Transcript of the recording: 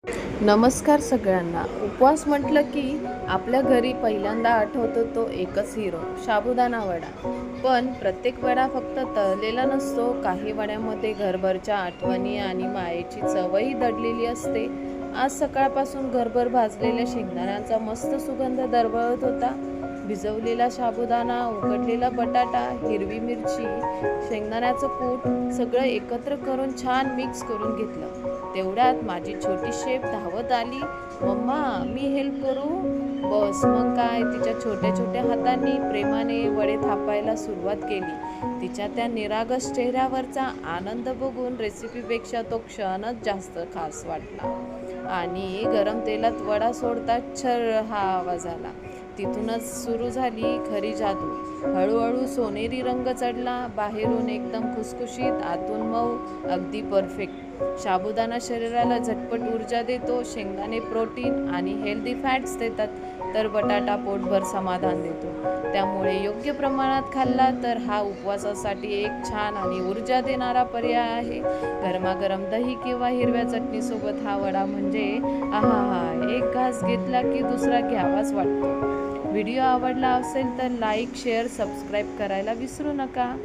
नमस्कार सगळ्यांना. उपवास म्हटलं की आपल्या घरी पहिल्यांदा आठवतो तो एकच हिरो, साबुदाणा वडा. पण प्रत्येक वडा फक्त तळलेला नसतो. काही वड्यामध्ये घरभरच्या आठवणी आणि मायेची चवही दडलेली असते. आज सकाळपासून घरभर भाजलेल्या शेंगदाण्यांचा मस्त सुगंध दरवळत होता. भिजवलेला साबुदाणा, उकडलेला बटाटा, हिरवी मिरची, शेंगदाण्याचं कूट सगळं एकत्र करून छान मिक्स करून घेतलं. तेवढ्यात माझी छोटी शेफ धावत आली. मम्मा, मी हेल्प करू? बस मग काय, तिच्या छोट्या छोट्या हातांनी प्रेमाने वडे थापायला सुरुवात केली. तिच्या त्या निरागस चेहऱ्यावरचा आनंद बघून रेसिपीपेक्षा तो क्षणच जास्त खास वाटला. आणि गरम तेलात वडा सोडताच छर्र हा आवाज आला. तिथूनच सुरू झाली खरी जादू. हळूहळू सोनेरी रंग चढला. बाहेरून एकदम खुसखुशीत, आतून मऊ, अगदी परफेक्ट. साबुदाणा शरीराला झटपट ऊर्जा देतो, शेंगदाणे प्रोटीन आणि हेल्दी फॅट्स देतात, तर बटाटा पोटभर समाधान देतो. त्यामुळे योग्य प्रमाणात खाल्ला तर हा उपवासासाठी एक छान आणि ऊर्जा देणारा पर्याय आहे. गरमागरम दही किंवा हिरव्या चटणीसोबत हा वडा म्हणजे आहा, एक घास घेतला की दुसरा घ्यावाच वाटतो. व्हिडिओ आवडला असेल तर लाईक, शेअर, सबस्क्राईब करायला विसरू नका.